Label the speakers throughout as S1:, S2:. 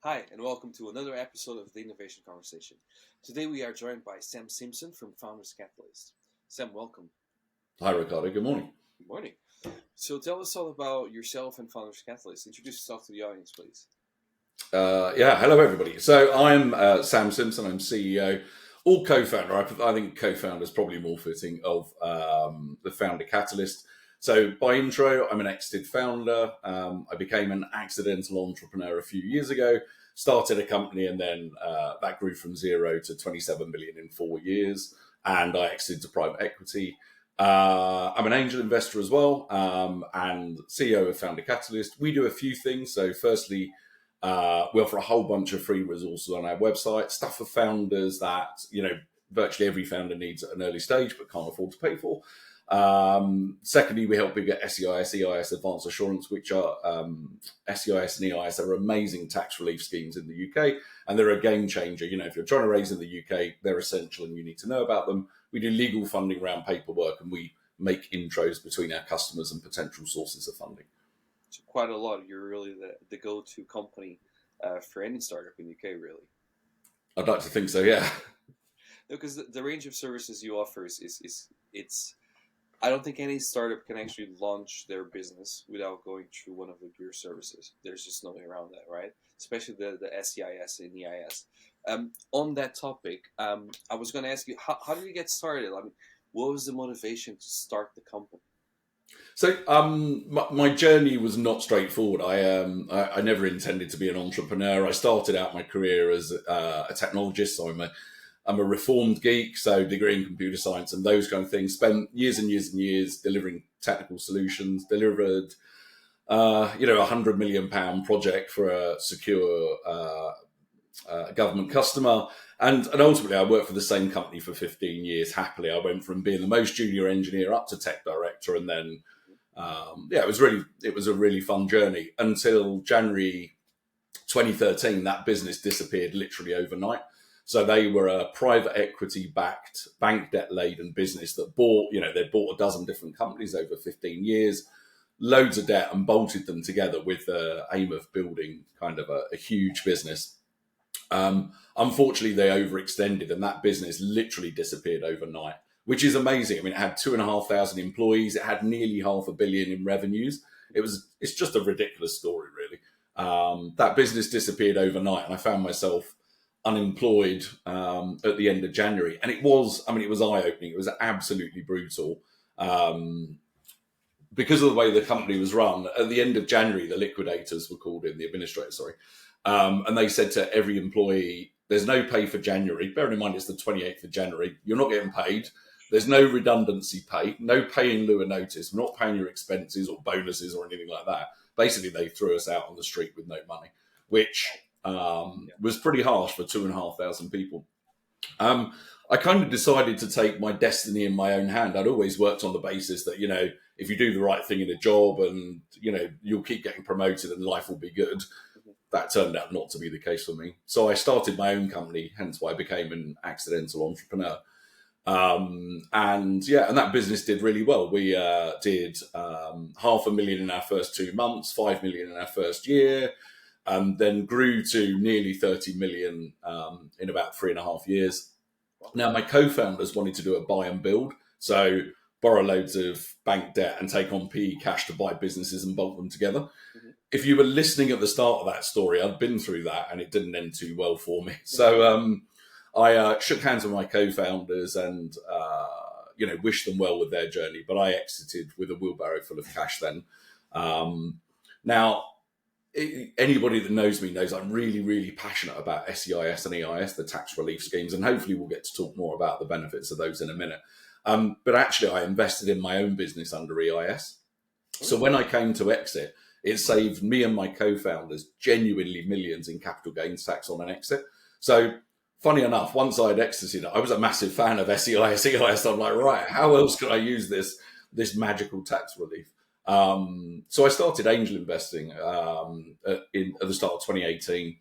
S1: Hi, and welcome to another episode of the Innovation Conversation. Today we are joined by Sam Simpson from FounderCatalyst. Sam, welcome.
S2: Hi, Ricardo. Good morning.
S1: Good morning. So tell us all about yourself and FounderCatalyst. Introduce yourself to the audience, please.
S2: Hello, everybody. So I'm Sam Simpson. I'm CEO or co-founder. I think co-founder is probably more fitting of the FounderCatalyst. So by intro, I'm an exited founder. I became an accidental entrepreneur a few years ago, started a company, and then that grew from 0 to 27 million in 4 years. And I exited to private equity. I'm an angel investor as well, and CEO of FounderCatalyst. We do a few things. So firstly, we offer a whole bunch of free resources on our website, stuff for founders that, virtually every founder needs at an early stage but can't afford to pay for. Secondly, we help people get SEIS, EIS advanced assurance, which are SEIS and EIS are amazing tax relief schemes in the UK, and they're a game changer. If you're trying to raise in the UK, they're essential and you need to know about them. We do legal funding around paperwork, and we make intros between our customers and potential sources of funding.
S1: So quite a lot. You're really the go-to company for any startup in the UK, really.
S2: I'd like to think so, yeah.
S1: Because the range of services you offer is I don't think any startup can actually launch their business without going through one of your services. There's just no way around that, right? Especially the SEIS and EIS. On that topic, I was going to ask you, how did you get started? I mean, what was the motivation to start the company?
S2: So my journey was not straightforward. I never intended to be an entrepreneur. I started out my career as a technologist, so I'm a reformed geek, so degree in computer science and those kind of things. Spent years and years and years delivering technical solutions, delivered £100 million project for a secure government customer. And ultimately, I worked for the same company for 15 years happily. I went from being the most junior engineer up to tech director. And then, it was a really fun journey until January 2013. That business disappeared literally overnight. So they were a private equity-backed, bank debt-laden business that they bought a dozen different companies over 15 years, loads of debt, and bolted them together with the aim of building kind of a huge business. Unfortunately, they overextended, and that business literally disappeared overnight, which is amazing. I mean, it had 2,500 employees. It had nearly £500 million in revenues. It's just a ridiculous story, really. That business disappeared overnight, and I found myself unemployed at the end of January. And it was eye-opening. It was absolutely brutal. Because of the way the company was run, at the end of January, the liquidators were called in, the administrators, sorry. And they said to every employee, there's no pay for January. Bearing in mind, it's the 28th of January. You're not getting paid. There's no redundancy pay, no pay in lieu of notice. We're not paying your expenses or bonuses or anything like that. Basically, they threw us out on the street with no money, which was pretty harsh for 2,500 people. I kind of decided to take my destiny in my own hand. I'd always worked on the basis that, if you do the right thing in a job and, you'll keep getting promoted and life will be good. That turned out not to be the case for me. So I started my own company, hence why I became an accidental entrepreneur. And that business did really well. We did $500,000 in our first 2 months, 5 million in our first year, and then grew to nearly 30 million in about 3.5 years. Now, my co-founders wanted to do a buy and build, so borrow loads of bank debt and take on PE cash to buy businesses and bolt them together. Mm-hmm. If you were listening at the start of that story, I'd been through that and it didn't end too well for me. So I shook hands with my co-founders and wished them well with their journey, but I exited with a wheelbarrow full of cash then. Now, anybody that knows me knows I'm really, really passionate about SEIS and EIS, the tax relief schemes, and hopefully we'll get to talk more about the benefits of those in a minute. But actually, I invested in my own business under EIS. So when I came to exit, it saved me and my co-founders genuinely millions in capital gains tax on an exit. So funny enough, once I'd exited, I was a massive fan of SEIS, EIS. I'm like, right, how else can I use this magical tax relief? So I started angel investing at the start of 2018.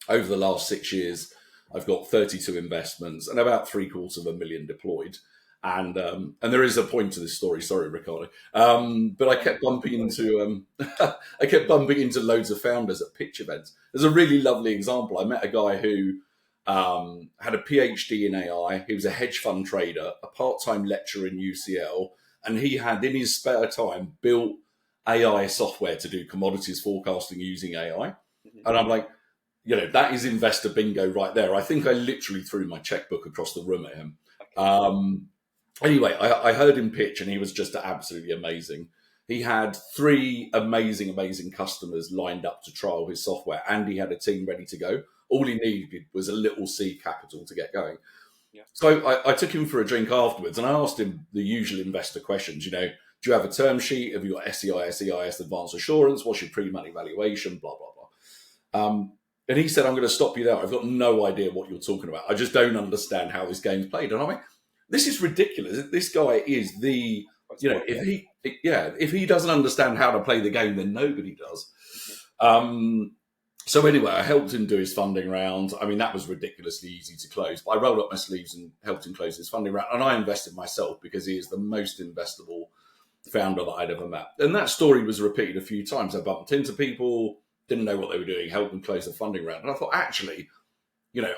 S2: Over the last 6 years, I've got 32 investments and about $750,000 deployed. And there is a point to this story. Sorry, Ricardo. But I kept bumping into loads of founders at pitch events. There's a really lovely example. I met a guy who had a PhD in AI. He was a hedge fund trader, a part-time lecturer in UCL, and he had in his spare time built AI software to do commodities forecasting using AI. And I'm like, that is investor bingo right there. I think I literally threw my checkbook across the room at him. Anyway, I heard him pitch, and he was just absolutely amazing. He had 3 amazing customers lined up to trial his software, and he had a team ready to go. All he needed was a little seed capital to get going. Yeah. So I took him for a drink afterwards, and I asked him the usual investor questions. Do you have a term sheet? Have you got SEIS, EIS, advance assurance? What's your pre-money valuation? Blah, blah, blah. And he said, I'm going to stop you there. I've got no idea what you're talking about. I just don't understand how this game's played. And I'm like, this is ridiculous. This guy is the, if he doesn't understand how to play the game, then nobody does. So anyway, I helped him do his funding round. I mean, that was ridiculously easy to close. But I rolled up my sleeves and helped him close his funding round. And I invested myself because he is the most investable founder that I'd ever met. And that story was repeated a few times. I bumped into people, didn't know what they were doing, helped them close the funding round. And I thought, actually,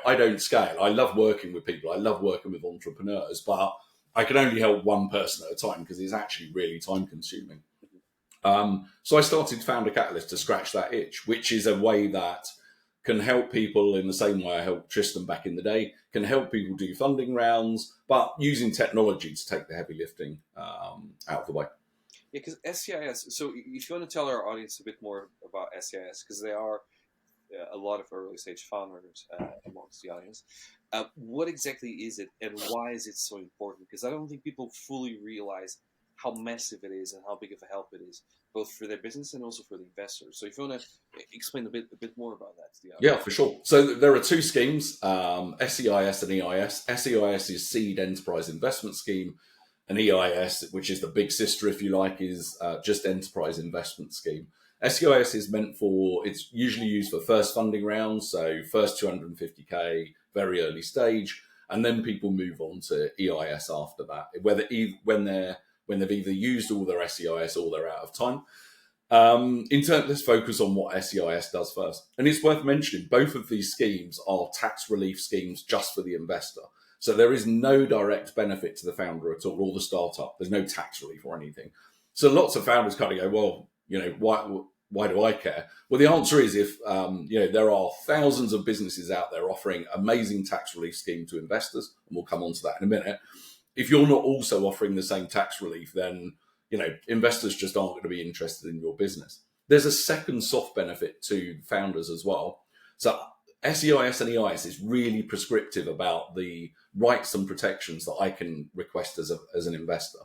S2: I don't scale. I love working with people. I love working with entrepreneurs, but I can only help one person at a time because it's actually really time consuming. So I started FounderCatalyst to scratch that itch, which is a way that can help people in the same way I helped Tristan back in the day, can help people do funding rounds, but using technology to take the heavy lifting out of the way.
S1: Yeah, because SEIS, so if you want to tell our audience a bit more about SEIS, because they are a lot of early stage founders amongst the audience, what exactly is it and why is it so important? Because I don't think people fully realize how massive it is and how big of a help it is, both for their business and also for the investors. So if you want to explain a bit more about that to the audience.
S2: Yeah, for sure. So there are 2 schemes, SEIS and EIS. SEIS is Seed Enterprise Investment Scheme, and EIS, which is the big sister, if you like, is just Enterprise Investment Scheme. SEIS is it's usually used for first funding rounds, so first 250K, very early stage, and then people move on to EIS after that, when they've either used all their SEIS or they're out of time. Let's focus on what SEIS does first. And it's worth mentioning, both of these schemes are tax relief schemes just for the investor. So there is no direct benefit to the founder at all, or the startup. There's no tax relief or anything. So lots of founders kind of go, well, why do I care? Well, the answer is if, there are thousands of businesses out there offering amazing tax relief scheme to investors, and we'll come on to that in a minute. If you're not also offering the same tax relief, then, investors just aren't going to be interested in your business. There's a second soft benefit to founders as well. So SEIS and EIS is really prescriptive about the rights and protections that I can request as an investor.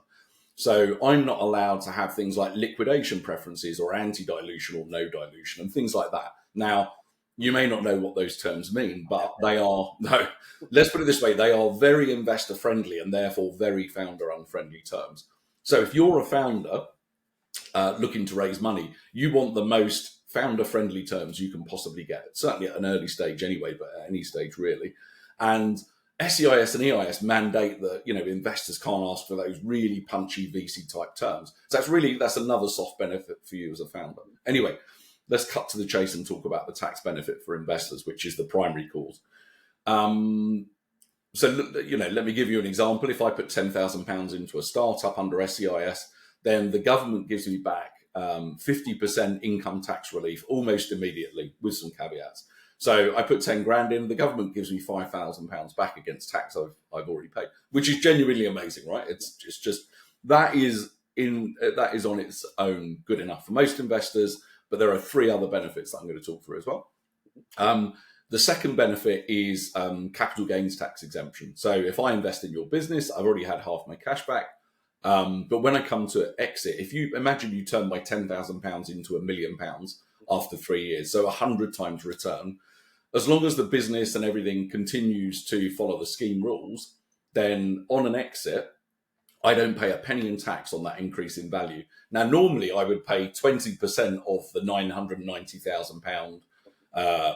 S2: So I'm not allowed to have things like liquidation preferences or anti-dilution or no dilution and things like that. Now, you may not know what those terms mean, but let's put it this way, they are very investor friendly and therefore very founder unfriendly terms. So if you're a founder looking to raise money, you want the most founder friendly terms you can possibly get, certainly at an early stage anyway, but at any stage really. And SEIS and EIS mandate that, investors can't ask for those really punchy VC type terms. So that's another soft benefit for you as a founder. Anyway, let's cut to the chase and talk about the tax benefit for investors, which is the primary cause. So, let me give you an example. If I put £10,000 into a startup under SEIS, then the government gives me back 50% income tax relief almost immediately with some caveats. So I put 10 grand in, the government gives me £5,000 back against tax I've already paid, which is genuinely amazing, right? It's just that is on its own good enough for most investors. But there are 3 other benefits that I'm going to talk through as well. The second benefit is capital gains tax exemption. So if I invest in your business, I've already had half my cash back. But when I come to exit, if you imagine you turn my £10,000 into £1 million after 3 years, so 100 times return, as long as the business and everything continues to follow the scheme rules, then on an exit, I don't pay a penny in tax on that increase in value. Now, normally I would pay 20% of the £990,000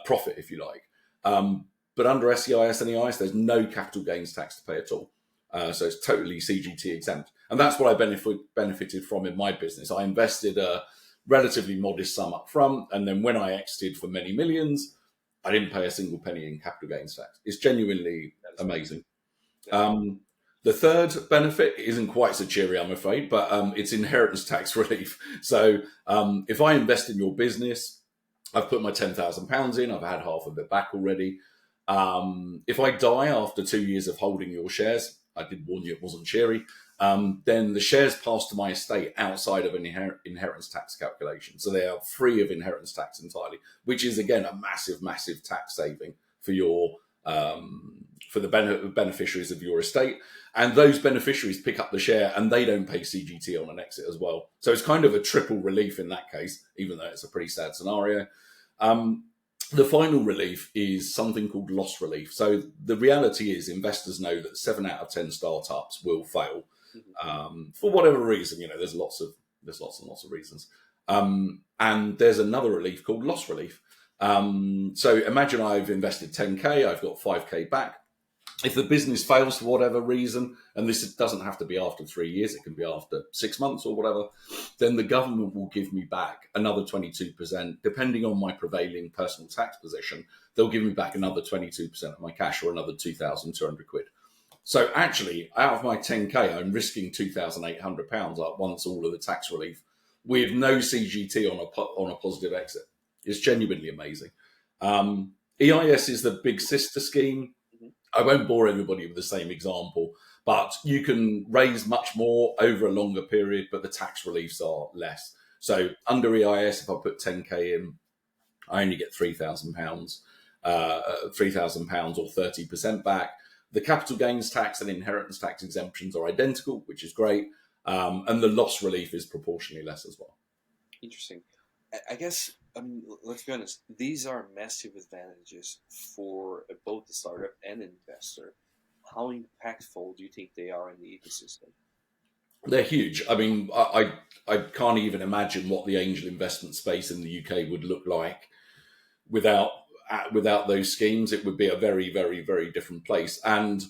S2: profit, if you like. But under SEIS and EIS, there's no capital gains tax to pay at all. So it's totally CGT exempt. And that's what I benefited from in my business. I invested a relatively modest sum up front. And then when I exited for many millions, I didn't pay a single penny in capital gains tax. It's genuinely amazing. The third benefit isn't quite so cheery, I'm afraid, but it's inheritance tax relief. So if I invest in your business, I've put my £10,000 in, I've had half of it back already. If I die after 2 years of holding your shares, I did warn you it wasn't cheery, then the shares pass to my estate outside of an inheritance tax calculation. So they are free of inheritance tax entirely, which is, again, a massive, massive tax saving for your for the beneficiaries of your estate. And those beneficiaries pick up the share and they don't pay CGT on an exit as well. So it's kind of a triple relief in that case, even though it's a pretty sad scenario. The final relief is something called loss relief. So the reality is investors know that 7 out of 10 startups will fail for whatever reason. You know, there's lots and lots of reasons. And there's another relief called loss relief. So imagine I've invested 10K, I've got 5K back. If the business fails for whatever reason, and this doesn't have to be after 3 years, it can be after 6 months or whatever, then the government will give me back another 22%, depending on my prevailing personal tax position. They'll give me back another 22% of my cash, or another 2,200 quid. So actually, out of my 10K, I'm risking £2,800 up once all of the tax relief, with no CGT on a positive exit. It's genuinely amazing. EIS is the big sister scheme. I won't bore everybody with the same example, but you can raise much more over a longer period, but the tax reliefs are less. So under EIS, if I put 10K in, I only get £3,000, £3,000 or 30% back. The capital gains tax and inheritance tax exemptions are identical, which is great. And the loss relief is proportionally less as well.
S1: Interesting. I guess, let's be honest, these are massive advantages for both the startup and investor. How impactful do you think they are in the ecosystem?
S2: They're huge. I mean, I can't even imagine what the angel investment space in the UK would look like without those schemes. It would be a very, very, very different place. And,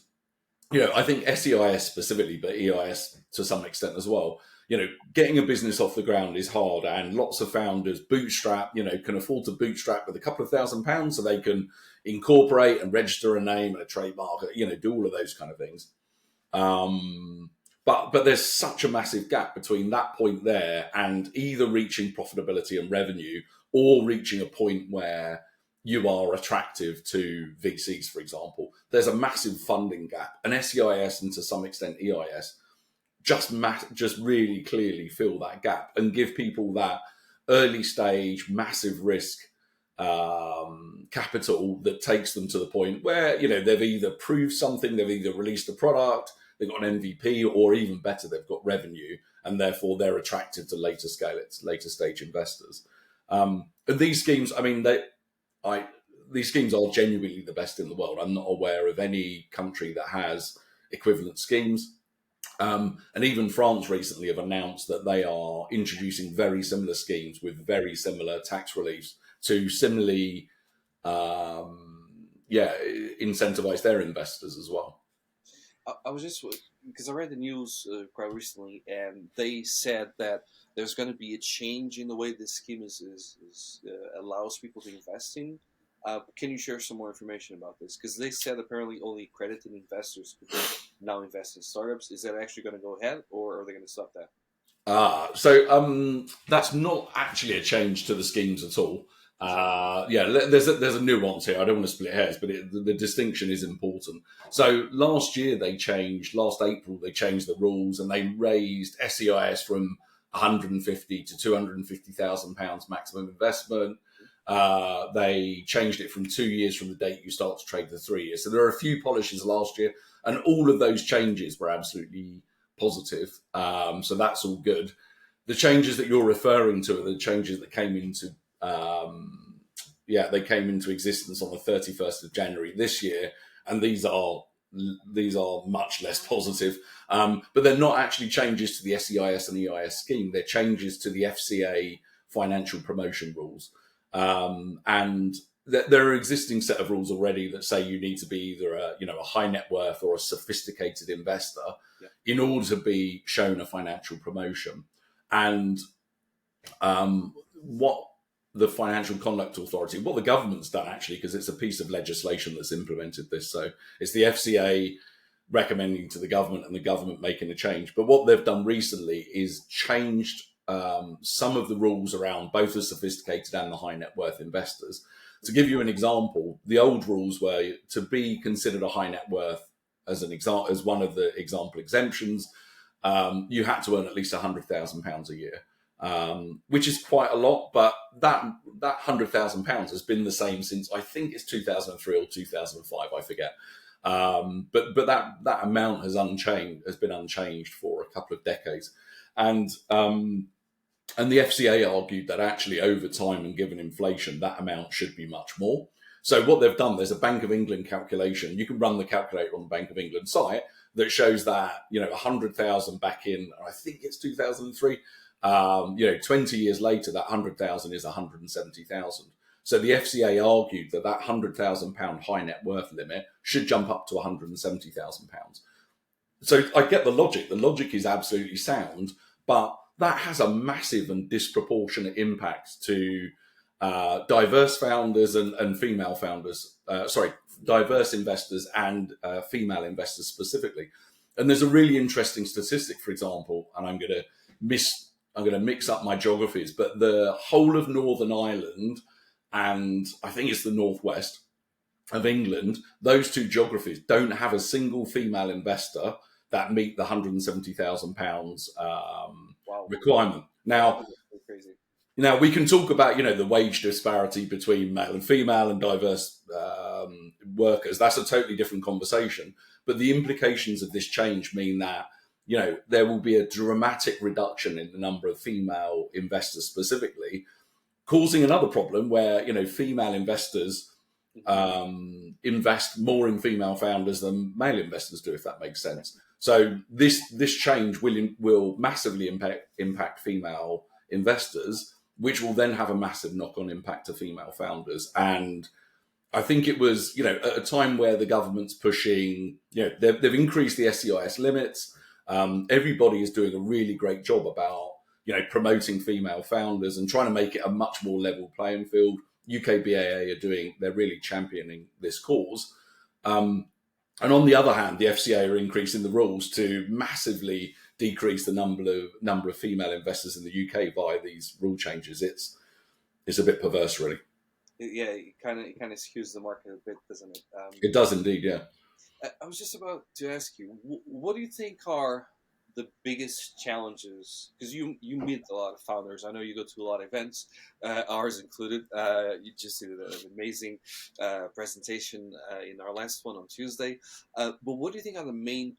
S2: you know, I think SEIS specifically, but EIS to some extent as well, you know, getting a business off the ground is hard, and lots of founders bootstrap, you know, can afford to bootstrap with a couple of £1,000 so they can incorporate and register a name and a trademark, you know, do all of those kind of things. But there's such a massive gap between that point there and either reaching profitability and revenue, or reaching a point where you are attractive to VCs, for example. There's a massive funding gap, and SEIS and to some extent EIS just really clearly fill that gap and give people that early stage, massive risk capital that takes them to the point where, you know, they've either proved something, they've either released a product, they've got an MVP, or even better, they've got revenue, and therefore they're attracted to later stage investors. And these schemes, I mean, these schemes are genuinely the best in the world. I'm not aware of any country that has equivalent schemes. And even France recently have announced that they are introducing very similar schemes with very similar tax reliefs to similarly, incentivize their investors as well.
S1: I was just, because I read the news quite recently, and they said that there's going to be a change in the way this scheme allows people to invest in. Can you share some more information about this? Because they said apparently only accredited investors could now invest in startups. Is that actually going to go ahead, or are they going to stop that?
S2: So that's not actually a change to the schemes at all. There's a nuance here. I don't want to split hairs, but the distinction is important. So last April, they changed the rules, and they raised SEIS from 150 to £250,000 maximum investment. They changed it from 2 years from the date you start to trade to 3 years. So there are a few polishes last year, and all of those changes were absolutely positive. So that's all good. The changes that you're referring to are the changes that came into existence on the 31st of January this year, and these are much less positive. But they're not actually changes to the SEIS and EIS scheme. They're changes to the FCA financial promotion rules. And there are existing set of rules already that say you need to be either a high net worth or a sophisticated investor in order to be shown a financial promotion. And what the Financial Conduct Authority, what the government's done actually, because it's a piece of legislation that's implemented this. So it's the FCA recommending to the government and the government making a change. But what they've done recently is changed some of the rules around both the sophisticated and the high net worth investors. To give you an example, the old rules were to be considered a high net worth as one of the example exemptions, you had to earn at least £100,000 a year, which is quite a lot. But that £100,000 has been the same since I think it's 2003 or 2005, I forget. But that amount has been unchanged for a couple of decades, and the FCA argued that actually over time and given inflation, that amount should be much more. So what they've done, there's a Bank of England calculation. You can run the calculator on the Bank of England site that shows that 100,000 back in, I think it's 2003. 20 years later, that 100,000 is 170,000. So the FCA argued that £100,000 high net worth limit should jump up to £170,000. So I get the logic. The logic is absolutely sound, but that has a massive and disproportionate impact to diverse founders and female founders. Diverse investors and female investors specifically. And there's a really interesting statistic, for example, and I'm going to mix up my geographies, but the whole of Northern Ireland and I think it's the northwest of England, those two geographies don't have a single female investor that meet the £170,000 requirement. Now, we can talk about the wage disparity between male and female and diverse workers. That's a totally different conversation. But the implications of this change mean that there will be a dramatic reduction in the number of female investors specifically, causing another problem where female investors invest more in female founders than male investors do, if that makes sense. So this change will massively impact female investors, which will then have a massive knock-on impact to female founders. And I think it was at a time where the government's pushing, they've increased the SEIS limits. Everybody is doing a really great job about promoting female founders and trying to make it a much more level playing field. UKBAA they're really championing this cause. And on the other hand, the FCA are increasing the rules to massively decrease the number of female investors in the UK via these rule changes. It's a bit perverse, really.
S1: Yeah, it kind of skews the market a bit, doesn't it?
S2: It does indeed, yeah.
S1: I was just about to ask you, what do you think are the biggest challenges? Because you meet a lot of founders. I know you go to a lot of events, ours included. You just did an amazing presentation in our last one on Tuesday. But what do you think are the main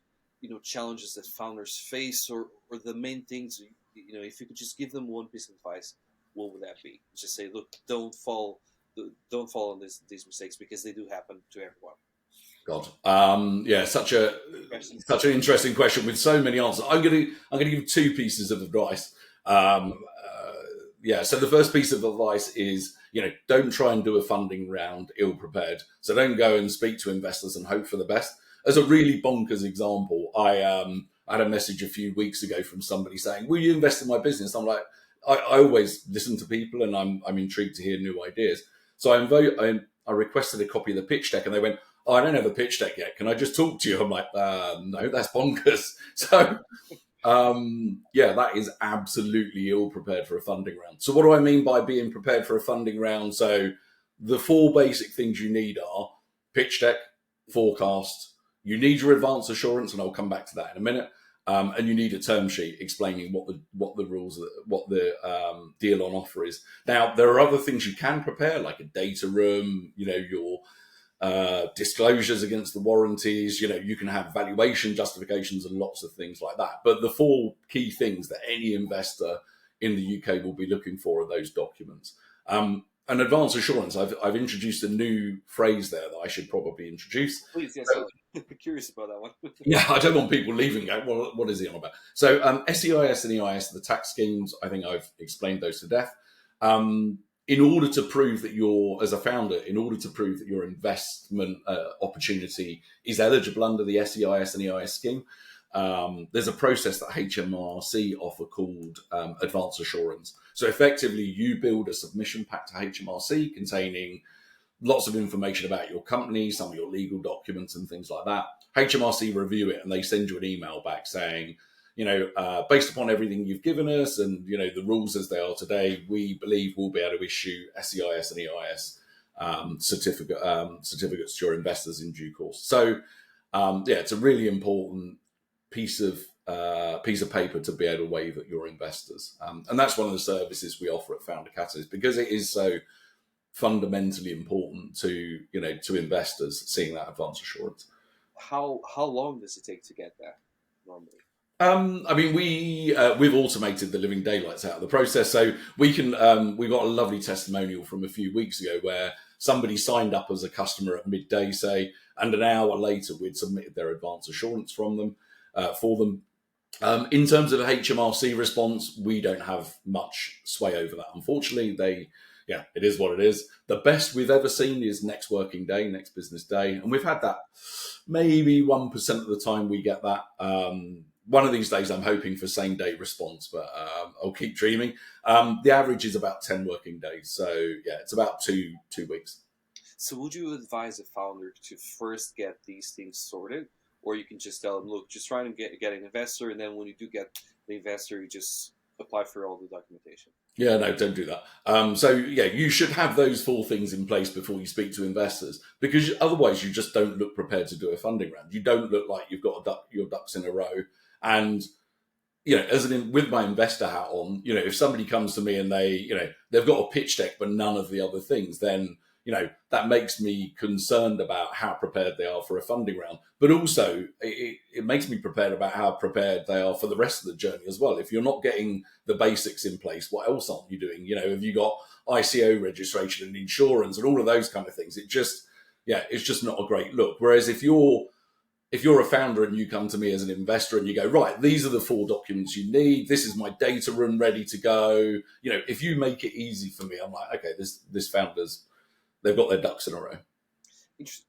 S1: challenges that founders face, or the main things? If you could just give them one piece of advice, what would that be? Just say, look, don't fall on these mistakes, because they do happen to everyone.
S2: God, such an interesting question with so many answers. I'm going to give two pieces of advice. So the first piece of advice is, don't try and do a funding round ill prepared. So don't go and speak to investors and hope for the best. As a really bonkers example, I had a message a few weeks ago from somebody saying, "Will you invest in my business?" I'm like, I always listen to people, and I'm intrigued to hear new ideas. So I requested a copy of the pitch deck, and they went, "Oh, I don't have a pitch deck yet. Can I just talk to you?" I'm like, no, that's bonkers. So, that is absolutely ill prepared for a funding round. So what do I mean by being prepared for a funding round? So the four basic things you need are pitch deck, forecast, you need your advance assurance, and I'll come back to that in a minute. And you need a term sheet explaining what the rules, what the deal on offer is. Now, there are other things you can prepare, like a data room, your disclosures against the warranties, you can have valuation justifications and lots of things like that. But the four key things that any investor in the UK will be looking for are those documents. And advance assurance, I've introduced a new phrase there that I should probably introduce.
S1: Please, yes, I'm curious about that one.
S2: Yeah, I don't want people leaving going, well, what is he on about? So SEIS and EIS, the tax schemes, I think I've explained those to death. in order to prove that you're, as a founder, in order to prove that your investment opportunity is eligible under the SEIS and EIS scheme, there's a process that HMRC offer called advance assurance. So effectively, you build a submission pack to HMRC containing lots of information about your company, some of your legal documents and things like that. HMRC review it and they send you an email back saying, based upon everything you've given us and, the rules as they are today, we believe we'll be able to issue SEIS and EIS certificates to your investors in due course. So, it's a really important piece of paper to be able to waive at your investors. And that's one of the services we offer at FounderCatalyst because it is so fundamentally important to investors seeing that advance assurance.
S1: How long does it take to get that normally?
S2: We've automated the living daylights out of the process, so we can. We got a lovely testimonial from a few weeks ago where somebody signed up as a customer at midday, say, and an hour later we'd submitted their advance assurance for them. In terms of HMRC response, we don't have much sway over that. Unfortunately, it is what it is. The best we've ever seen is next working day, next business day. And we've had that maybe 1% of the time we get that. One of these days I'm hoping for same day response, but I'll keep dreaming. The average is about 10 working days. So it's about two weeks.
S1: So would you advise a founder to first get these things sorted? Or you can just tell them, look, just try and get an investor. And then when you do get the investor, you just apply for all the documentation.
S2: Yeah, no, don't do that. You should have those 4 things in place before you speak to investors, because otherwise you just don't look prepared to do a funding round. You don't look like you've got your ducks in a row. And, with my investor hat on, if somebody comes to me and they've got a pitch deck, but none of the other things, then, that makes me concerned about how prepared they are for a funding round. But also it makes me prepared about how prepared they are for the rest of the journey as well. If you're not getting the basics in place, what else aren't you doing? Have you got ICO registration and insurance and all of those kind of things? It's just not a great look. Whereas if you're a founder and you come to me as an investor and you go, right, these are the 4 documents you need. This is my data room ready to go. If you make it easy for me, I'm like, okay, this founder's, they've got their ducks in a row.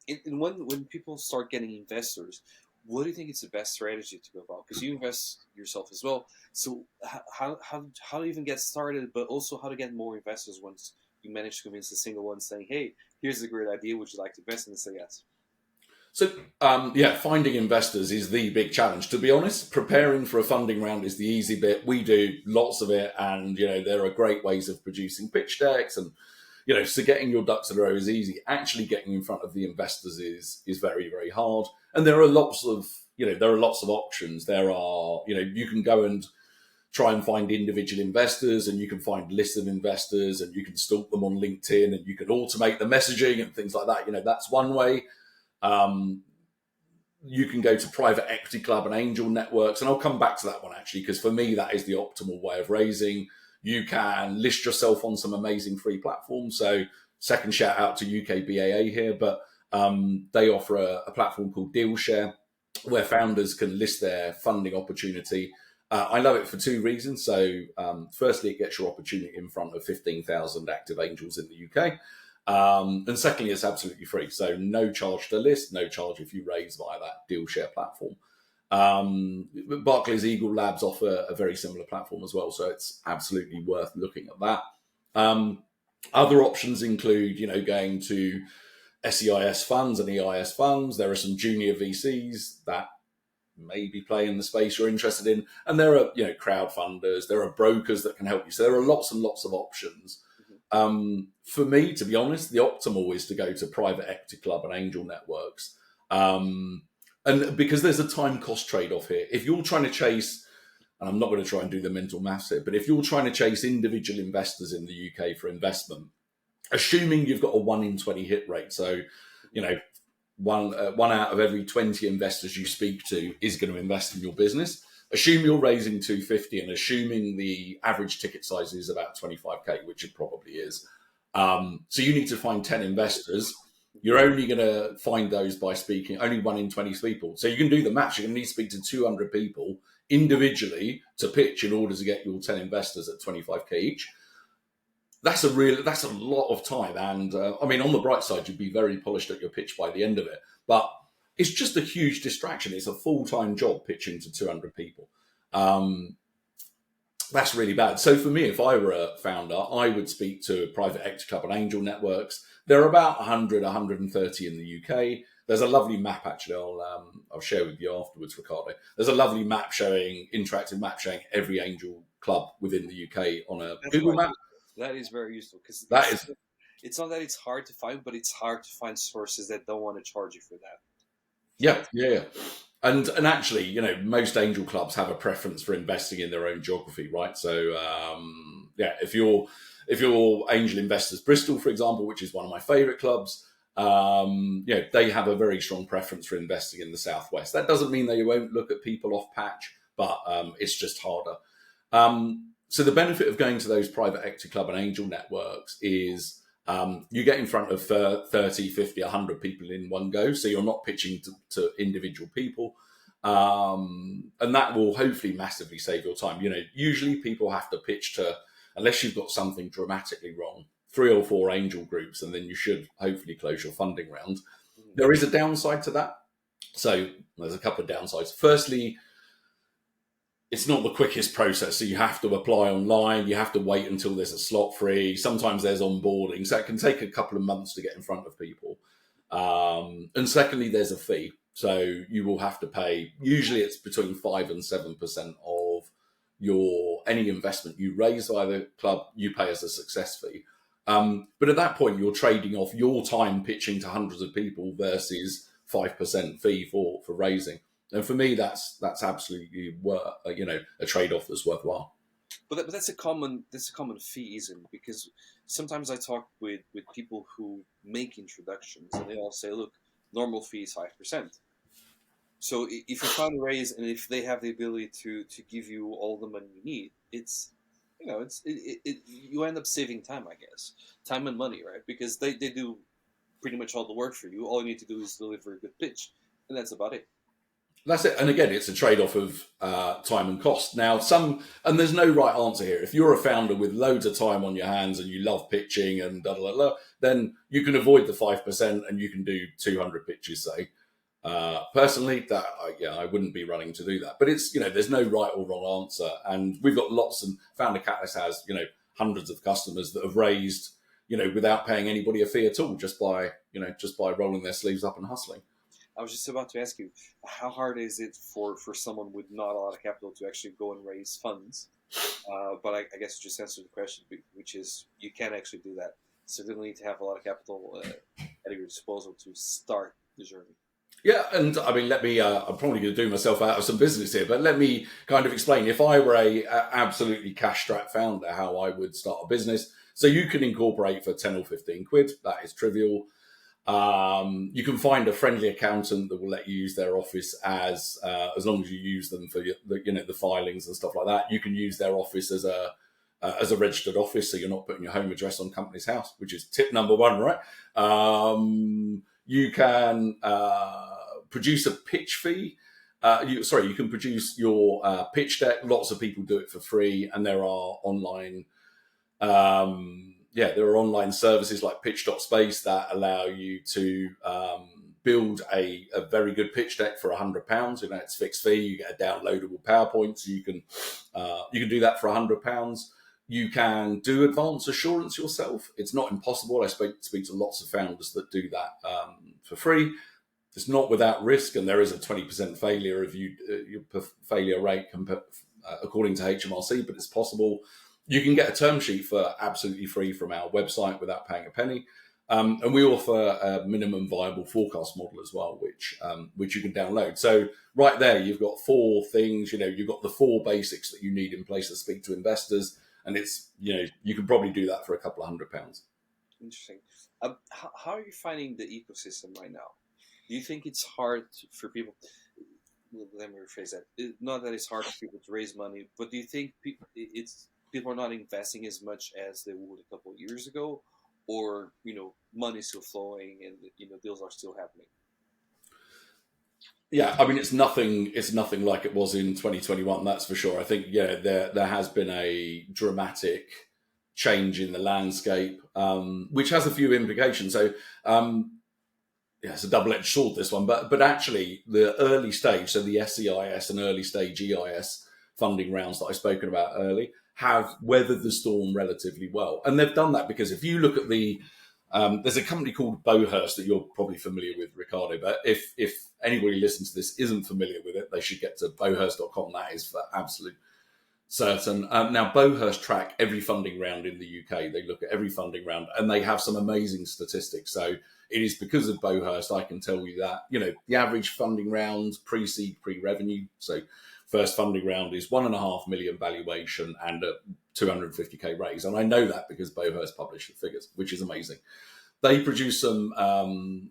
S1: And when people start getting investors, what do you think is the best strategy to go about? Because you invest yourself as well. So how do you even get started, but also how to get more investors once you manage to convince a single one saying, hey, here's a great idea. Would you like to invest? And they say yes.
S2: So, finding investors is the big challenge. To be honest, preparing for a funding round is the easy bit. We do lots of it. And, there are great ways of producing pitch decks and, so getting your ducks in a row is easy. Actually getting in front of the investors is very, very hard. And there are lots of options. There are, you can go and try and find individual investors and you can find lists of investors and you can stalk them on LinkedIn and you can automate the messaging and things like that. That's one way. You can go to private equity club and angel networks. And I'll come back to that one actually, because for me, that is the optimal way of raising. You can list yourself on some amazing free platforms. So second shout out to UK BAA here, but they offer a platform called DealShare where founders can list their funding opportunity. I love it for 2 reasons. So firstly, it gets your opportunity in front of 15,000 active angels in the UK. And secondly, it's absolutely free. So no charge to list, no charge if you raise via that DealShare platform. Barclays Eagle Labs offer a very similar platform as well, so it's absolutely worth looking at that. Other options include, going to SEIS funds and EIS funds. There are some junior VCs that maybe play in the space you're interested in, and there are, crowdfunders. There are brokers that can help you. So there are lots and lots of options. For me, to be honest, the optimal is to go to private equity club and angel networks. And because there's a time cost trade-off here. If you're trying to chase, and I'm not going to try and do the mental maths here, but if you're trying to chase individual investors in the UK for investment, assuming you've got a 1 in 20 hit rate, so, one out of every 20 investors you speak to is going to invest in your business, assume you're raising 250 and assuming the average ticket size is about 25k, which it probably is. So you need to find 10 investors. You're only going to find those by speaking, only 1 in 20 people. So you can do the maths. You're going to need to speak to 200 people individually to pitch in order to get your 10 investors at 25k each. that's a lot of time. And I mean, on the bright side, you'd be very polished at your pitch by the end of it. But it's just a huge distraction. It's a full-time job pitching to 200 people. That's really bad. So for me, if I were a founder, I would speak to private equity club and angel networks. There are about 100, 130 in the UK. There's a lovely map, actually, I'll share with you afterwards, Ricardo. There's a lovely map interactive map showing every angel club within the UK on a Google map.
S1: That is very useful, because it's not that it's hard to find, but it's hard to find sources that don't want to charge you for that.
S2: Yeah. And actually, most angel clubs have a preference for investing in their own geography, right? So, if you're angel investors, Bristol, for example, which is one of my favourite clubs, they have a very strong preference for investing in the Southwest. That doesn't mean they won't look at people off patch, but it's just harder. So the benefit of going to those private equity club and angel networks is you get in front of 30, 50, 100 people in one go. So you're not pitching to individual people. And that will hopefully massively save your time. Usually people have to pitch to, unless you've got something dramatically wrong, 3 or 4 angel groups, and then you should hopefully close your funding round. There is a downside to that. So there's a couple of downsides. Firstly, it's not the quickest process. So you have to apply online. You have to wait until there's a slot free. Sometimes there's onboarding. So it can take a couple of months to get in front of people. And secondly, there's a fee. So you will have to pay, usually it's between 5 and 7% of any investment you raise by the club, you pay as a success fee. But at that point, you're trading off your time pitching to hundreds of people versus 5% fee for raising. And for me, that's absolutely a trade-off that's worthwhile.
S1: But that's a common fee, isn't it? Because sometimes I talk with people who make introductions, and they all say, "Look, normal fee is 5%." So if you fundraise and if they have the ability to give you all the money you need, you end up saving time, I guess, time and money, right? Because they do pretty much all the work for you. All you need to do is deliver a good pitch, and that's about it.
S2: That's it. And again, it's a trade-off of time and cost. Now, and there's no right answer here. If you're a founder with loads of time on your hands and you love pitching and then you can avoid the 5% and you can do 200 pitches, say. Personally, I wouldn't be running to do that. But it's, there's no right or wrong answer. And we've got lots, and FounderCatalyst has, hundreds of customers that have raised, without paying anybody a fee at all, just by rolling their sleeves up and hustling.
S1: I was just about to ask you, how hard is it for someone with not a lot of capital to actually go and raise funds? But I guess you just answered the question, which is you can actually do that. So you don't need to have a lot of capital at your disposal to start the journey.
S2: Yeah, and I mean, I'm probably going to do myself out of some business here, but let me kind of explain. If I were a absolutely cash-strapped founder, how I would start a business. So you can incorporate for 10 or 15 quid. That is trivial. You can find a friendly accountant that will let you use their office as long as you use them for the filings and stuff like that. You can use their office as a registered office, so you're not putting your home address on company's house, which is tip number 1, right? You can produce a pitch fee. You can produce your pitch deck. Lots of people do it for free, and there are online. There are online services like pitch.space that allow you to build a very good pitch deck for £100. It's fixed fee. You get a downloadable PowerPoint, so you can do that for £100. You can do advance assurance yourself. It's not impossible. I speak to lots of founders that do that for free. It's not without risk, and there is a 20% failure your failure rate according to HMRC, but it's possible. You can get a term sheet for absolutely free from our website without paying a penny. And we offer a minimum viable forecast model as well, which you can download. So right there, you've got 4 things. You've got the 4 basics that you need in place to speak to investors. And it's, you can probably do that for a couple of £100.
S1: Interesting. How are you finding the ecosystem right now? Do you think it's hard for people? Let me rephrase that. Not that it's hard for people to raise money, but do you think people are not investing as much as they would a couple of years ago, or money is still flowing and deals are still happening?
S2: Yeah, I mean, it's nothing like it was in 2021. That's for sure. I think there has been a dramatic change in the landscape, which has a few implications. So it's a double-edged sword, this one, but actually the early stage, so the SEIS and early stage EIS funding rounds that I've spoken about early, have weathered the storm relatively well. And they've done that because if you look at there's a company called Bowhurst that you're probably familiar with, Ricardo, but if anybody listens to this isn't familiar with it, they should get to bowhurst.com. That is for absolute certain. Now, Bowhurst track every funding round in the UK. They look at every funding round and they have some amazing statistics. So it is because of Bowhurst, I can tell you that, the average funding round, pre-seed, pre-revenue. So first funding round is 1.5 million valuation and a 250k raise. And I know that because Bowhurst published the figures, which is amazing. They produce some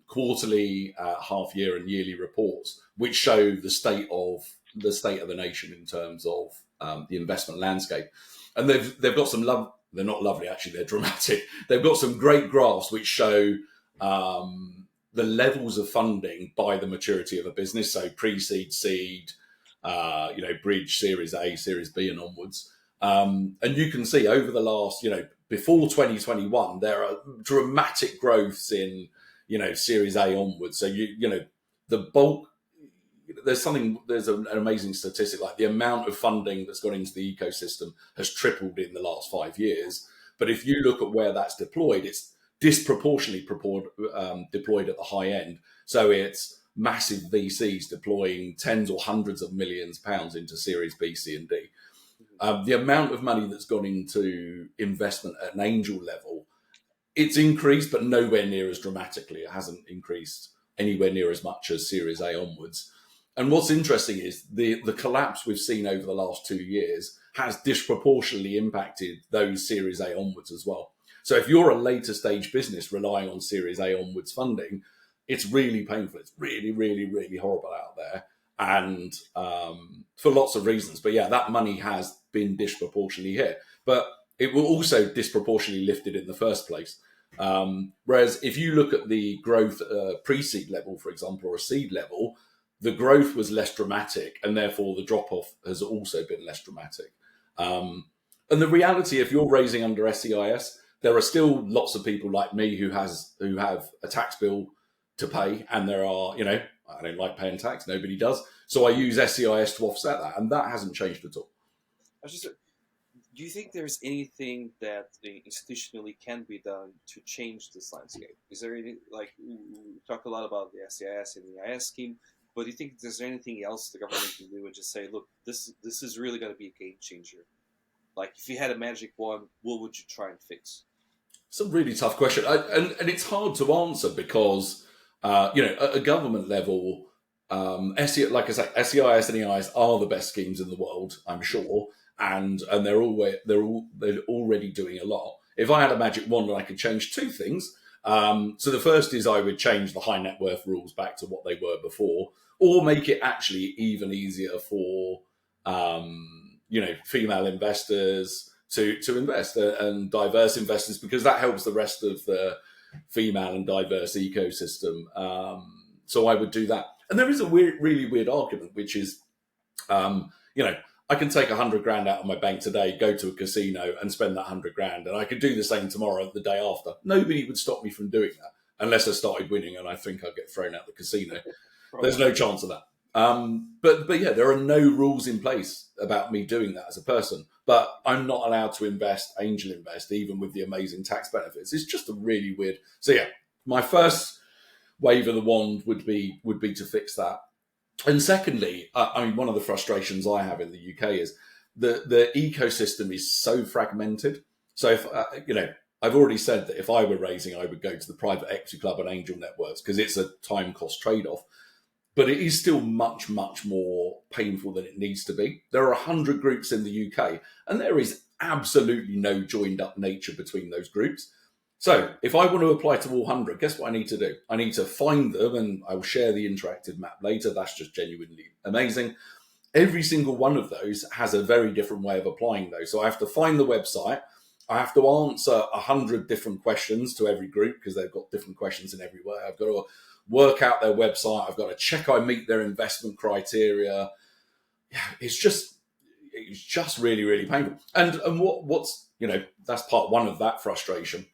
S2: quarterly, half-year and yearly reports, which show the state of the nation in terms of the investment landscape. And they've got some they're not lovely, actually, they're dramatic. They've got some great graphs which show the levels of funding by the maturity of a business. So pre-seed, seed, bridge, Series A, Series B and onwards. And you can see over the last, before 2021, there are dramatic growths in, Series A onwards. So, the bulk, there's an amazing statistic, like the amount of funding that's gone into the ecosystem has tripled in the last 5 years. But if you look at where that's deployed, it's disproportionately deployed at the high end. So it's massive VCs deploying tens or hundreds of millions of pounds into Series B, C and D. The amount of money that's gone into investment at an angel level, it's increased, but nowhere near as dramatically. It hasn't increased anywhere near as much as Series A onwards. And what's interesting is the collapse we've seen over the last 2 years has disproportionately impacted those Series A onwards as well. So if you're a later stage business relying on Series A onwards funding, it's really painful. It's really, really, really horrible out there. And for lots of reasons. But yeah, that money has been disproportionately hit. But it will also disproportionately lifted in the first place. Whereas if you look at the growth pre-seed level, for example, or a seed level, the growth was less dramatic, and therefore the drop-off has also been less dramatic. And the reality, if you're raising under SEIS, there are still lots of people like me who have a tax bill to pay, and there are, I don't like paying tax, nobody does. So I use SEIS to offset that, and that hasn't changed at all.
S1: Do you think there's anything that institutionally can be done to change this landscape? Is there any, we talk a lot about the SEIS and the EIS scheme, but do you think there's anything else the government can do and just say, look, this is really going to be a game changer? Like, if you had a magic wand, what would you try and fix?
S2: It's a really tough question. And it's hard to answer because, at a government level, like I say, SEIS and EIS are the best schemes in the world, I'm sure. And they're already doing a lot. If I had a magic wand and I could change two things, so the first is I would change the high net worth rules back to what they were before, or make it actually even easier for female investors to invest, and diverse investors, because that helps the rest of the female and diverse ecosystem. So I would do that. And there is a really weird argument, which is, I can take 100 grand out of my bank today, go to a casino and spend that 100 grand. And I could do the same tomorrow, the day after. Nobody would stop me from doing that unless I started winning and I think I'd get thrown out the casino. There's no chance of that. But yeah, there are no rules in place about me doing that as a person. But I'm not allowed to angel invest, even with the amazing tax benefits. It's just a really weird. So yeah, my first wave of the wand would be to fix that. And secondly, one of the frustrations I have in the UK is the ecosystem is so fragmented. So if I've already said that if I were raising, I would go to the private equity club and angel networks because it's a time cost trade-off. But it is still much, much more painful than it needs to be. There are 100 groups in the UK, and there is absolutely no joined up nature between those groups. So if I want to apply to all 100, guess what I need to do? I need to find them, and I will share the interactive map later. That's just genuinely amazing. Every single one of those has a very different way of applying those. So I have to find the website. I have to answer 100 different questions to every group because they've got different questions in every way. I've got to work out their website. I've got to check I meet their investment criteria. Yeah, it's just, it's just really, really painful. And what's, that's part one of that frustration.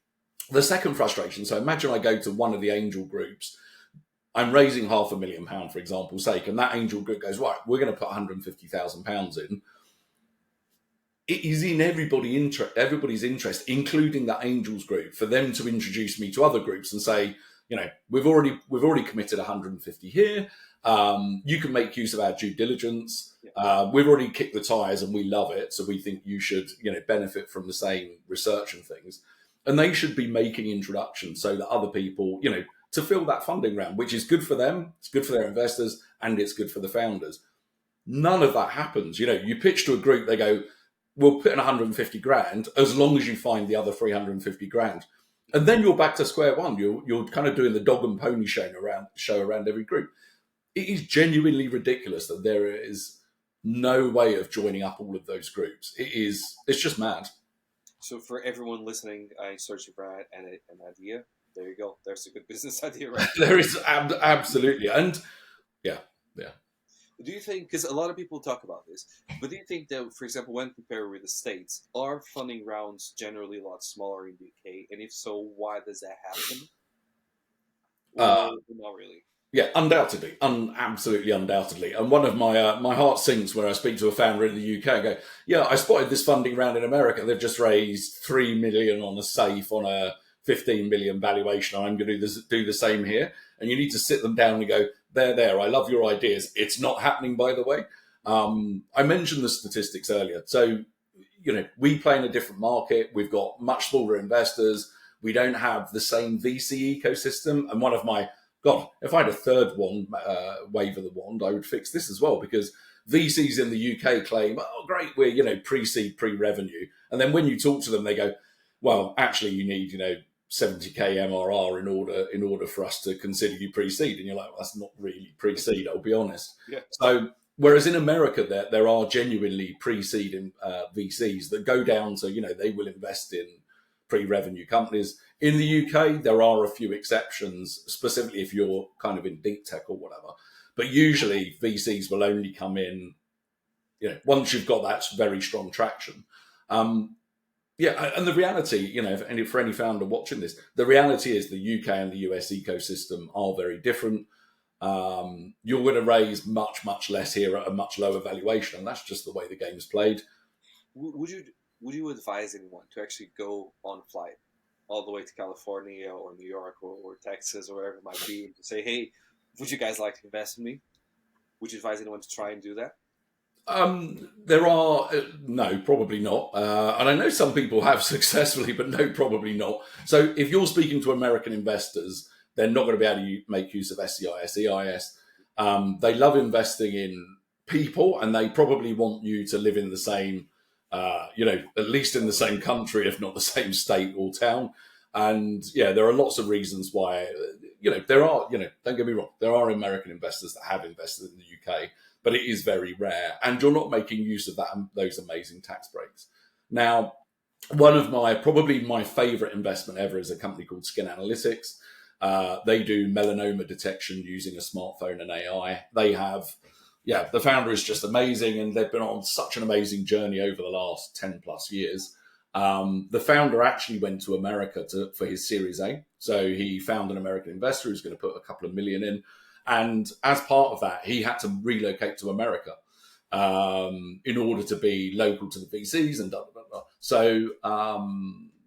S2: The second frustration, so imagine I go to one of the angel groups, I'm raising £500,000, for example's sake, and that angel group goes, right, we're going to put £150,000 in. It is in everybody's interest, including that angels group, for them to introduce me to other groups and say, we've already committed 150 here. You can make use of our due diligence. We've already kicked the tires and we love it, so we think you should, benefit from the same research and things. And they should be making introductions so that other people, to fill that funding round, which is good for them, it's good for their investors, and it's good for the founders. None of that happens. You pitch to a group, they go, we'll put in 150 grand as long as you find the other 350 grand. And then you're back to square one. You're kind of doing the dog and pony show around every group. It is genuinely ridiculous that there is no way of joining up all of those groups. It's just mad.
S1: So for everyone listening, I searched for an idea. There you go. There's a good business idea, right?
S2: There is absolutely. And yeah.
S1: Do you think, because a lot of people talk about this, but do you think that, for example, when compared with the States, are funding rounds generally a lot smaller in the UK? And if so, why does that happen? Not really.
S2: Yeah, undoubtedly, absolutely undoubtedly. And one of my heart sinks where I speak to a founder in the UK and go, yeah, I spotted this funding round in America. They've just raised 3 million on a safe on a 15 million valuation. I'm going to do the same here. And you need to sit them down and go, there, I love your ideas. It's not happening, by the way. I mentioned the statistics earlier. So, we play in a different market. We've got much smaller investors. We don't have the same VC ecosystem. And one of my, God, if I had a third one, wave of the wand, I would fix this as well, because VCs in the UK claim, oh, great, we're, pre-seed, pre-revenue. And then when you talk to them, they go, well, actually, you need, 70k MRR in order for us to consider you pre-seed. And you're like, well, that's not really pre-seed, I'll be honest.
S1: Yeah.
S2: So whereas in America, there are genuinely pre-seed VCs that go down to, they will invest in pre-revenue companies. In the UK, there are a few exceptions, specifically if you're kind of in deep tech or whatever. But usually VCs will only come in, once you've got that very strong traction. Yeah, and the reality, and for any founder watching this, the reality is the UK and the US ecosystem are very different. You're going to raise much, much less here at a much lower valuation, and that's just the way the game's played.
S1: Would you advise anyone to actually go on flight all the way to California or New York or Texas or wherever it might be, and to say, hey, would you guys like to invest in me? Would you advise anyone to try and do that?
S2: There are, no, probably not. And I know some people have successfully, but no, probably not. So if you're speaking to American investors, they're not going to be able to make use of SCIS, EIS. They love investing in people, and they probably want you to live in the same, at least in the same country, if not the same state or town. And yeah, there are lots of reasons why, there are, don't get me wrong, there are American investors that have invested in the UK, but it is very rare, and you're not making use of those amazing tax breaks. Now, one of probably my favorite investment ever is a company called Skin Analytics. They do melanoma detection using a smartphone and AI. They have, the founder is just amazing, and they've been on such an amazing journey over the last 10 plus years. The founder actually went to America for his Series A. So he found an American investor who's going to put a couple of million in. And as part of that, he had to relocate to America in order to be local to the VCs and blah, blah, blah. So,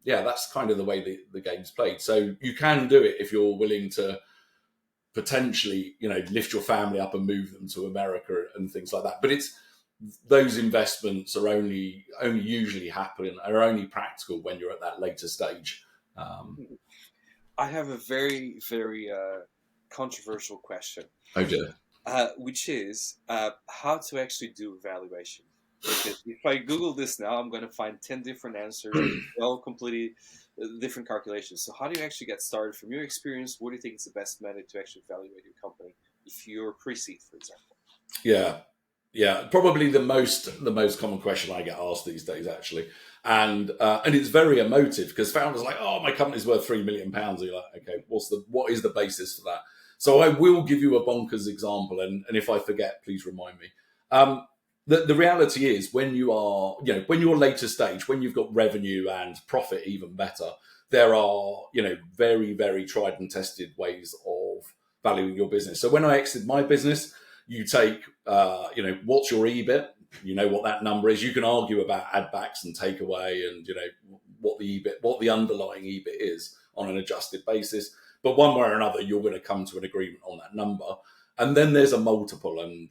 S2: that's kind of the way the game's played. So you can do it if you're willing to potentially, lift your family up and move them to America and things like that. But those investments are only usually are only practical when you're at that later stage.
S1: I have a very, very controversial question.
S2: Oh dear.
S1: Which is how to actually do evaluation. Because if I Google this now, I'm going to find 10 different answers, all completely different calculations. So how do you actually get started? From your experience, what do you think is the best method to actually evaluate your company if you're pre-seed, for example?
S2: Yeah, probably the most common question I get asked these days, actually, and it's very emotive because founders are like, oh, my company's worth £3 million. You're like, okay, what is the basis for that? So I will give you a bonkers example, and if I forget, please remind me. the reality is when you are, when you're later stage, when you've got revenue and profit even better, there are, very, very tried and tested ways of valuing your business. So when I exited my business, you take, what's your EBIT? You know what that number is. You can argue about add backs and take away and, what the underlying EBIT is on an adjusted basis. But one way or another, you're going to come to an agreement on that number. And then there's a multiple, and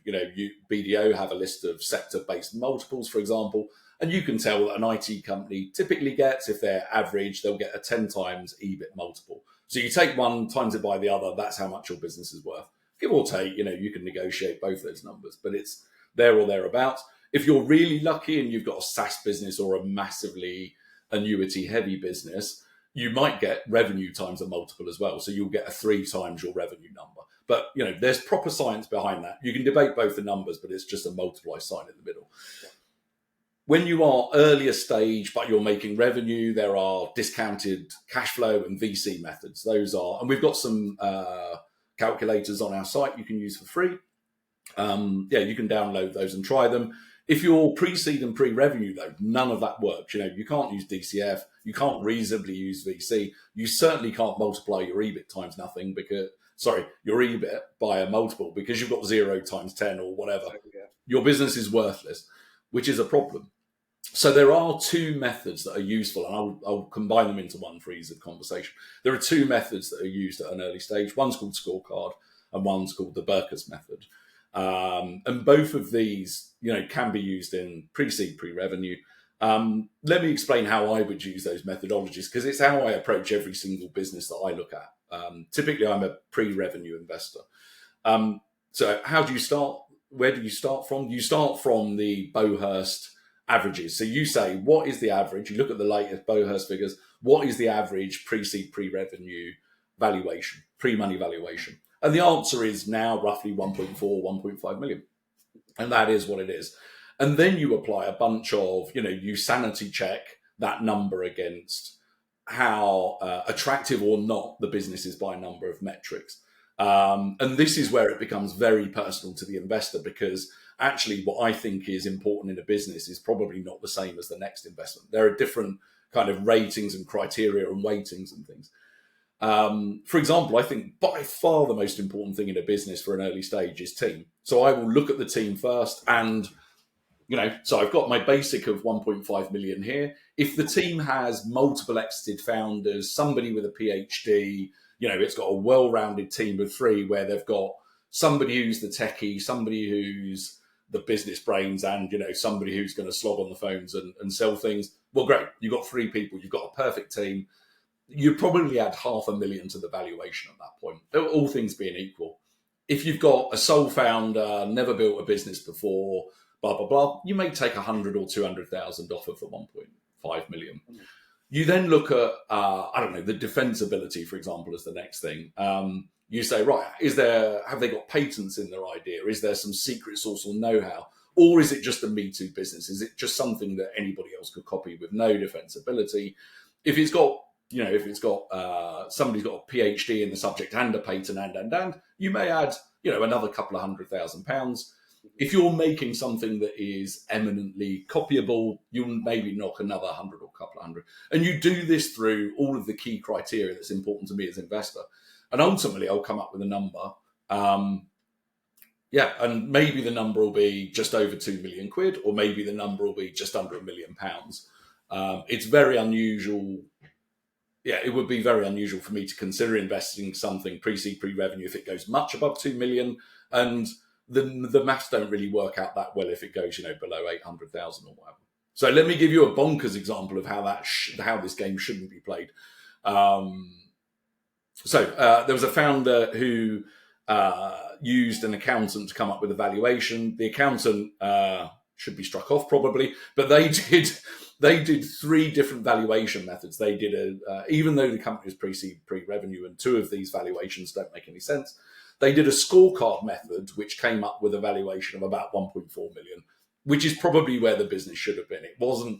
S2: BDO have a list of sector-based multiples, for example, and you can tell that an IT company typically gets, if they're average, they'll get a 10 times EBIT multiple. So you take one times it by the other, that's how much your business is worth. Give or take, you can negotiate both those numbers, but it's there or thereabouts. If you're really lucky and you've got a SaaS business or a massively annuity-heavy business, you might get revenue times a multiple as well. So you'll get a 3 times your revenue number. But, there's proper science behind that. You can debate both the numbers, but it's just a multiply sign in the middle. Yeah. When you are earlier stage, but you're making revenue, there are discounted cash flow and VC methods. Those are, and we've got some calculators on our site you can use for free. You can download those and try them. If you're pre-seed and pre-revenue, though, none of that works. You can't use DCF. You can't reasonably use VC. You certainly can't multiply your EBIT times nothing your EBIT by a multiple because you've got 0 times 10 or whatever. Yeah. Your business is worthless, which is a problem. So there are 2 methods that are useful, and I'll combine them into one for ease of conversation. There are 2 methods that are used at an early stage. One's called scorecard and one's called the Berkus method. And both of these, can be used in pre-seed, pre-revenue. Let me explain how I would use those methodologies, because it's how I approach every single business that I look at. Typically, I'm a pre-revenue investor. So how do you start? Where do you start from? You start from the Bowhurst averages. So you say, what is the average? You look at the latest Bowhurst figures. What is the average pre-seed, pre-revenue valuation, pre-money valuation? And the answer is now roughly 1.4, 1.5 million. And that is what it is. And then you apply a bunch of, you sanity check that number against how attractive or not the business is by a number of metrics. And this is where it becomes very personal to the investor, because actually what I think is important in a business is probably not the same as the next investment. There are different kind of ratings and criteria and weightings and things. For example, I think by far the most important thing in a business for an early stage is team. So I will look at the team first, and so I've got my basic of 1.5 million here. If the team has multiple exited founders, somebody with a PhD, it's got a well-rounded team of 3 where they've got somebody who's the techie, somebody who's the business brains, and somebody who's going to slog on the phones and sell things. Well, great. You've got 3 people. You've got a perfect team. You probably add 500,000 to the valuation at that point, all things being equal. If you've got a sole founder, never built a business before, blah, blah, blah, you may take 100 or 200,000 off of the 1.5 million. You then look at, the defensibility, for example, as the next thing. You say, right, have they got patents in their idea? Is there some secret source or know-how? Or is it just a Me Too business? Is it just something that anybody else could copy with no defensibility? If it's got somebody's got a PhD in the subject and a patent and you may add, another couple of £100,000. If you're making something that is eminently copyable, you'll maybe knock another 100 or a couple of hundred. And you do this through all of the key criteria that's important to me as an investor. And ultimately, I'll come up with a number. And maybe the number will be just over 2 million quid, or maybe the number will be just under £1 million. It's very unusual. Yeah, it would be very unusual for me to consider investing something pre-seed, pre-revenue if it goes much above 2 million. And the maths don't really work out that well if it goes, below 800,000 or whatever. So let me give you a bonkers example of how this game shouldn't be played. There was a founder who used an accountant to come up with a valuation. The accountant should be struck off probably, but they did 3 different valuation methods. They did even though the company was pre-seed, pre-revenue, and 2 of these valuations don't make any sense, they did a scorecard method, which came up with a valuation of about 1.4 million, which is probably where the business should have been. It wasn't,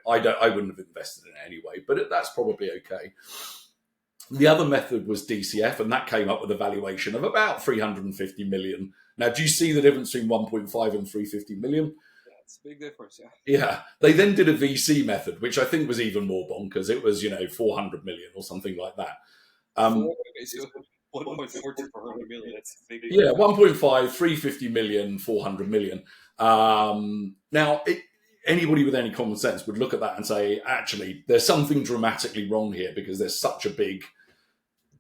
S2: I wouldn't have invested in it anyway, but that's probably okay. The other method was DCF, and that came up with a valuation of about 350 million. Now, do you see the difference between 1.5 and 350 million?
S1: It's a big difference, yeah.
S2: Yeah. They then did a VC method, which I think was even more bonkers. It was, 400 million or something like that.
S1: Okay, so 1.4 to 400 million. That's a big
S2: Yeah,
S1: difference.
S2: 1.5, 350 million, 400 million. Now, anybody with any common sense would look at that and say, actually, there's something dramatically wrong here because there's such a big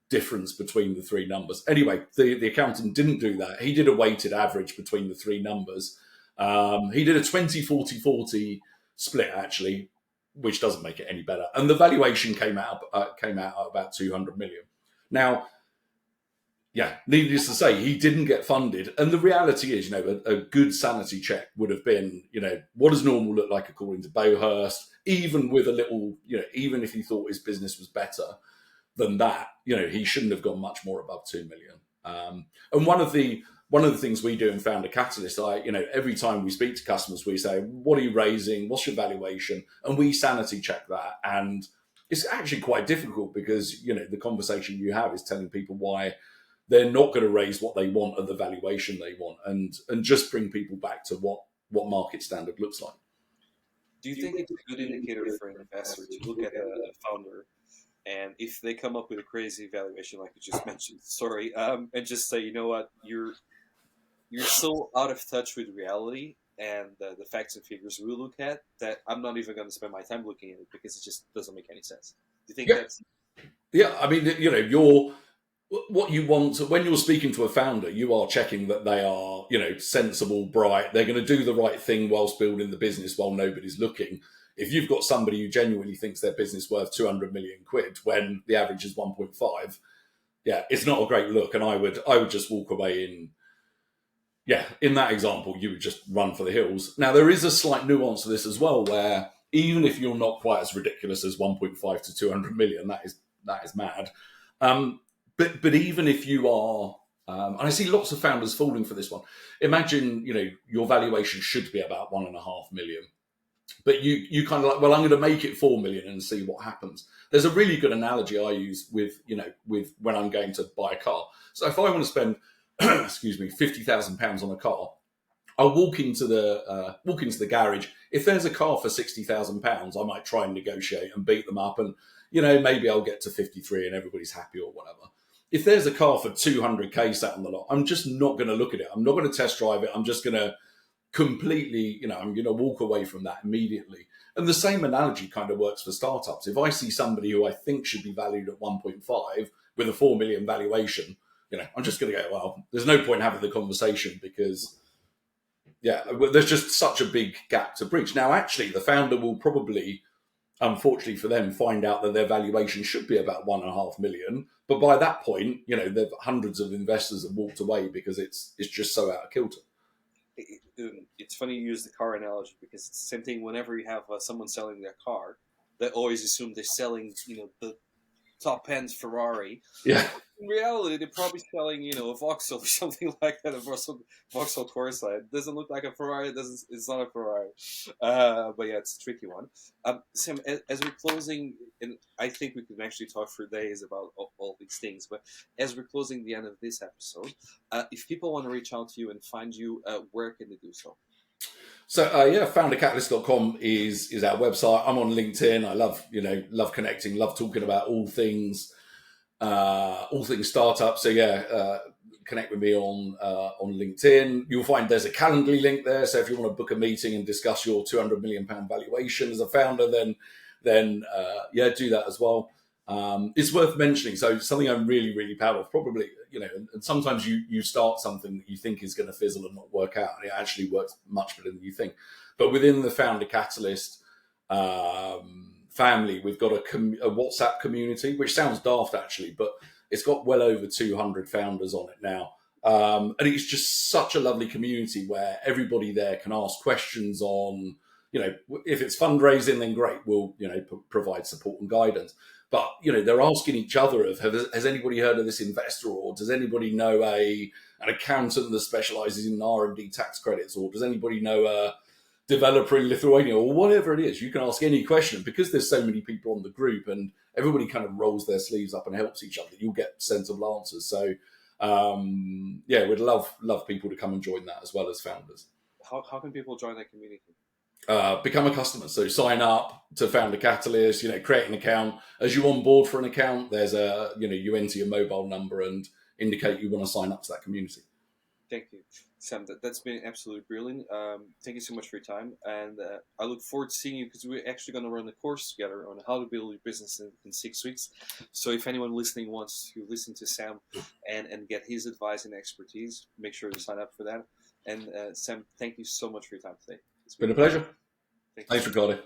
S2: difference between the three numbers. Anyway, the accountant didn't do that. He did a weighted average between the three numbers. He did a 20-40-40 split, actually, which doesn't make it any better. And the valuation came out at about 200 million. Now, yeah, needless to say, he didn't get funded. And the reality is, a good sanity check would have been, what does normal look like according to Bowhurst? Even with a little, even if he thought his business was better than that, he shouldn't have gone much more above 2 million. And one of the things we do in FounderCatalyst, every time we speak to customers, we say, what are you raising? What's your valuation? And we sanity check that. And it's actually quite difficult because, the conversation you have is telling people why they're not going to raise what they want at the valuation they want, and just bring people back to what market standard looks like.
S1: Do you think it's a good indicator for an investor to look at a founder, and if they come up with a crazy valuation like you just mentioned, and just say, you know what, you're so out of touch with reality and the facts and figures we look at that I'm not even going to spend my time looking at it because it just doesn't make any sense. Do you think that's...
S2: Yeah, I mean, what you want when you're speaking to a founder, you are checking that they are, sensible, bright. They're going to do the right thing whilst building the business while nobody's looking. If you've got somebody who genuinely thinks their business worth 200 million quid when the average is 1.5, yeah, it's not a great look. And I would just walk away in that example, you would just run for the hills. Now, there is a slight nuance to this as well, where even if you're not quite as ridiculous as 1.5 to 200 million, that is mad. But even if you are, and I see lots of founders falling for this one. Imagine, your valuation should be about 1.5 million, but you kind of like, well, I'm going to make it 4 million and see what happens. There's a really good analogy I use with when I'm going to buy a car. So if I want to spend, £50,000 on a car, I'll walk into the garage. If there's a car for £60,000, I might try and negotiate and beat them up, and maybe I'll get to 53 and everybody's happy or whatever. If there's a car for 200k sat on the lot, I'm just not going to look at it. I'm not going to test drive it. I'm just going to completely, I'm going to walk away from that immediately. And the same analogy kind of works for startups. If I see somebody who I think should be valued at 1.5 with a 4 million valuation, I'm just going to go, well, there's no point having the conversation because, there's just such a big gap to bridge. Now, actually, the founder will probably, unfortunately for them, find out that their valuation should be about 1.5 million. But by that point, the hundreds of investors have walked away because it's just so out of kilter.
S1: It's funny you use the car analogy because it's the same thing whenever you have someone selling their car. They always assume they're selling, the top-end Ferrari.
S2: Yeah.
S1: In reality, they're probably selling, a Vauxhall or something like that, a Vauxhall Corsa. It doesn't look like a Ferrari. It's not a Ferrari. But yeah, it's a tricky one. Sam, as we're closing, and I think we could actually talk for days about all these things, but as we're closing the end of this episode, if people want to reach out to you and find you, where can they do so?
S2: So foundercatalyst.com is our website. I'm on LinkedIn. I love connecting, love talking about all things startups. So connect with me on LinkedIn. You'll find there's a Calendly link there. So if you want to book a meeting and discuss your £200 million valuation as a founder, then do that as well. It's worth mentioning. So something I'm really, really proud of, probably, and sometimes you start something that you think is going to fizzle and not work out, and it actually works much better than you think. But within the Founder Catalyst family, we've got a WhatsApp community, which sounds daft actually, but it's got well over 200 founders on it now. And it's just such a lovely community where everybody there can ask questions on, if it's fundraising, then great, we'll, provide support and guidance. But, they're asking each other has anybody heard of this investor, or does anybody know an accountant that specializes in R&D tax credits, or does anybody know a developer in Lithuania, or whatever it is. You can ask any question, because there's so many people on the group and everybody kind of rolls their sleeves up and helps each other. You'll get sensible answers. So, we'd love people to come and join that as well as founders.
S1: How can people join that community?
S2: become a customer. So sign up to FounderCatalyst, create an account. As you onboard for an account, there's you enter your mobile number and indicate you want to sign up to that community.
S1: Thank you, Sam. That's been absolutely brilliant. Thank you so much for your time. And I look forward to seeing you, because we're actually going to run a course together on how to build your business in 6 weeks. So if anyone listening wants to listen to Sam and get his advice and expertise, make sure to sign up for that. And Sam, thank you so much for your time today.
S2: It's been a pleasure.
S1: Thank you.
S2: Thanks, Ricardo.